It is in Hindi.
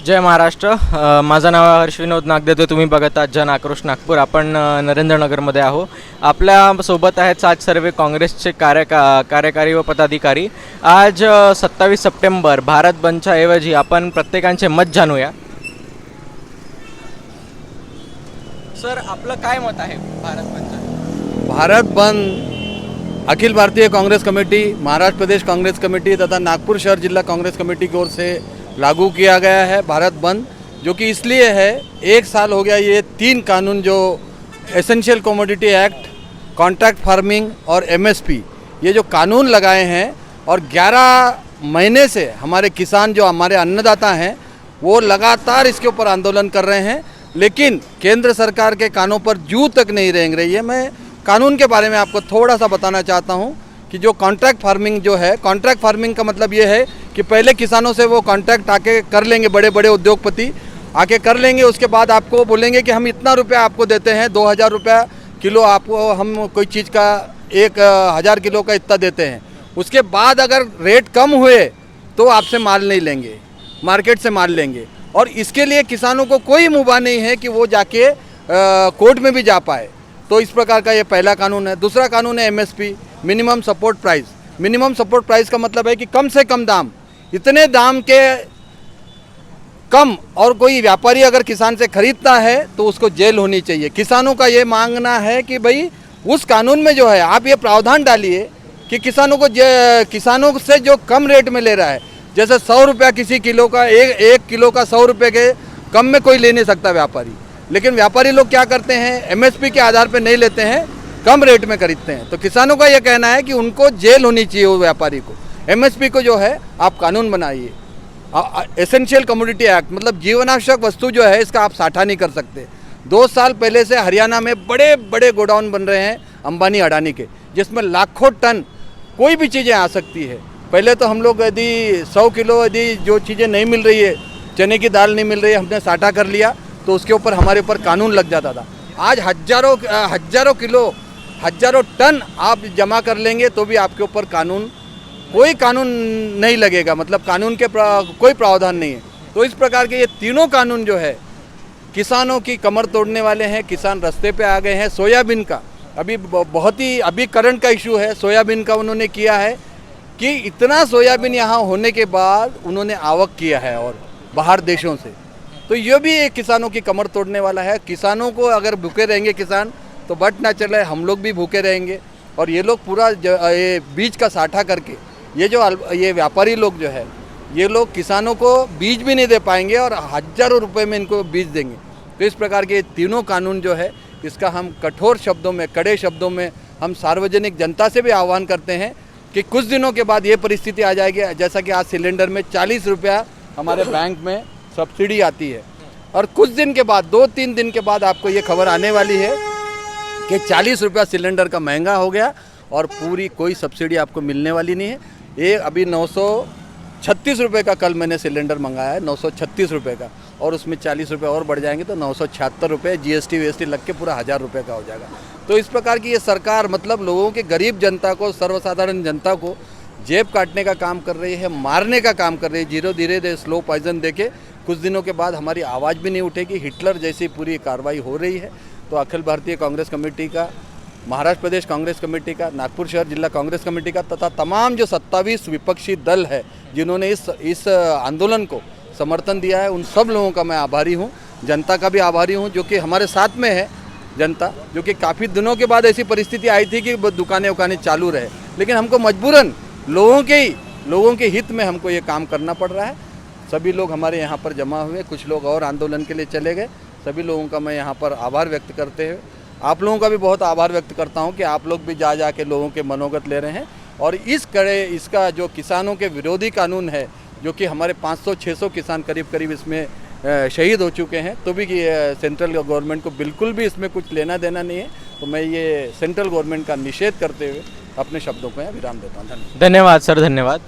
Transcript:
जय महाराष्ट्र. माझं नाव हर्ष विनोद नागदेतो. तुम्ही बघत आहात जन आक्रोश नागपूर. आपण नरेंद्रनगरमध्ये आहो. आपल्यासोबत आहेत आज सर्व काँग्रेसचे कार्यकारी व पदाधिकारी. आज 27 सप्टेंबर भारत बंदच्या ऐवजी आपण प्रत्येकांचे मत जाणूया. सर, आपलं काय मत आहे भारत बंदचं? भारत बंद अखिल भारतीय कांग्रेस कमेटी, महाराष्ट्र प्रदेश कांग्रेस कमेटी तथा नागपुर शहर जिला कांग्रेस कमेटी की ओर से लागू किया गया है भारत बंद, जो कि इसलिए है, एक साल हो गया ये 3 कानून जो essential commodity act, contract farming और एमएसपी, ये जो कानून लगाए हैं और 11 महीने से हमारे किसान जो हमारे अन्नदाता हैं वो लगातार इसके ऊपर आंदोलन कर रहे हैं, लेकिन केंद्र सरकार के कानों पर जूं तक नहीं रेंग रही है। मैं कानून के बारे में आपको थोड़ा सा बताना चाहता हूं कि जो कॉन्ट्रैक्ट फार्मिंग जो है, कॉन्ट्रैक्ट फार्मिंग का मतलब ये है कि पहले किसानों से वो कॉन्ट्रैक्ट आके कर लेंगे, बड़े बड़े उद्योगपति आके कर लेंगे, उसके बाद आपको बोलेंगे कि हम इतना रुपया आपको देते हैं, 2000 रुपया किलो आपको हम कोई चीज़ का 1000 किलो का इतना देते हैं। उसके बाद अगर रेट कम हुए तो आपसे माल नहीं लेंगे, मार्केट से माल लेंगे, और इसके लिए किसानों को कोई मुबाह नहीं है कि वो जाके कोर्ट में भी जा पाए। तो इस प्रकार का ये पहला कानून है। दूसरा कानून है MSP, minimum support price. Minimum support price का मतलब है कि कम से कम दाम, इतने दाम के कम, और कोई व्यापारी अगर किसान से खरीदता है तो उसको जेल होनी चाहिए। किसानों का ये मांगना है कि भाई उस कानून में जो है आप ये प्रावधान डालिए कि किसानों से जो कम रेट में ले रहा है, जैसे 100 रुपया किसी किलो का, एक किलो का 100 रुपये के कम में कोई ले नहीं सकता व्यापारी, लेकिन व्यापारी लोग क्या करते हैं, एमएसपी के आधार पर नहीं लेते हैं, कम रेट में खरीदते हैं। तो किसानों का ये कहना है कि उनको जेल होनी चाहिए वो व्यापारी को। एमएसपी को जो है आप कानून बनाइए। एसेंशियल कमोडिटी एक्ट मतलब जीवनावश्यक वस्तु जो है, इसका आप साठा नहीं कर सकते। 2 साल पहले से हरियाणा में बड़े बड़े गोडाउन बन रहे हैं अंबानी अडानी के, जिसमें लाखों टन कोई भी चीज़ें आ सकती है। पहले तो हम लोग यदि 100 किलो यदि जो चीज़ें नहीं मिल रही है, चने की दाल नहीं मिल रही है, हमने साठा कर लिया तो उसके ऊपर हमारे ऊपर कानून लग जाता था। आज हजारों किलो, हजारों टन आप जमा कर लेंगे तो भी आपके ऊपर कोई कानून नहीं लगेगा, मतलब कानून के कोई प्रावधान नहीं है। तो इस प्रकार के ये तीनों कानून जो है किसानों की कमर तोड़ने वाले हैं। किसान रास्ते पे आ गए हैं। सोयाबीन का अभी करंट का इशू है। सोयाबीन का उन्होंने किया है कि इतना सोयाबीन यहाँ होने के बाद उन्होंने आवक किया है और बाहर देशों से, तो ये भी एक किसानों की कमर तोड़ने वाला है। किसानों को अगर भूखे रहेंगे किसान तो बट ना चले, हम लोग भी भूखे रहेंगे। और ये लोग पूरा ये बीज का साठा करके, ये व्यापारी लोग जो है, ये लोग किसानों को बीज भी नहीं दे पाएंगे और हजारों रुपए में इनको बीज देंगे। तो इस प्रकार के तीनों कानून जो है, इसका हम कठोर शब्दों में, कड़े शब्दों में हम सार्वजनिक जनता से भी आह्वान करते हैं कि कुछ दिनों के बाद ये परिस्थिति आ जाएगी, जैसा कि आज सिलेंडर में 40 रुपया हमारे बैंक में सब्सिडी आती है, और कुछ दिन के बाद, 2-3 दिन के बाद आपको ये खबर आने वाली है कि 40 रुपया सिलेंडर का महंगा हो गया और पूरी कोई सब्सिडी आपको मिलने वाली नहीं है। ये अभी 936 रुपये का कल मैंने सिलेंडर मंगाया है, 936 रुपये का, और उसमें 40 रुपये और बढ़ जाएंगे तो 976 रुपये, जीएसटी वीएसटी लग के पूरा 1000 रुपये का हो जाएगा। तो इस प्रकार की ये सरकार मतलब लोगों के, गरीब जनता को, सर्वसाधारण जनता को जेब काटने का काम कर रही है, मारने का काम कर रही है। धीरे स्लो पॉइजन देके कुछ दिनों के बाद हमारी आवाज़ भी नहीं उठेगी, हिटलर जैसी पूरी कार्रवाई हो रही है। तो अखिल भारतीय कांग्रेस कमेटी का, महाराष्ट्र प्रदेश कांग्रेस कमेटी का, नागपुर शहर जिला कांग्रेस कमेटी का तथा तमाम जो 27 विपक्षी दल है जिन्होंने इस आंदोलन को समर्थन दिया है, उन सब लोगों का मैं आभारी हूँ। जनता का भी आभारी हूँ जो कि हमारे साथ में है। जनता जो कि काफ़ी दिनों के बाद ऐसी परिस्थिति आई थी कि दुकानें उकानें चालू रहे, लेकिन हमको मजबूरन लोगों के हित में हमको ये काम करना पड़ रहा है। सभी लोग हमारे यहाँ पर जमा हुए, कुछ लोग और आंदोलन के लिए चले गए। सभी लोगों का मैं यहाँ पर आभार व्यक्त करते हुए आप लोगों का भी बहुत आभार व्यक्त करता हूँ कि आप लोग भी जा के लोगों के मनोगत ले रहे हैं। और इसका जो किसानों के विरोधी कानून है, जो कि हमारे 500-600 किसान करीब इसमें शहीद हो चुके हैं, तो भी सेंट्रल गवर्नमेंट को बिल्कुल भी इसमें कुछ लेना देना नहीं है। तो मैं ये सेंट्रल गवर्नमेंट का निषेध करते हुए अपने शब्दों को यहाँ विराम देता हूँ। धन्यवाद सर, धन्यवाद।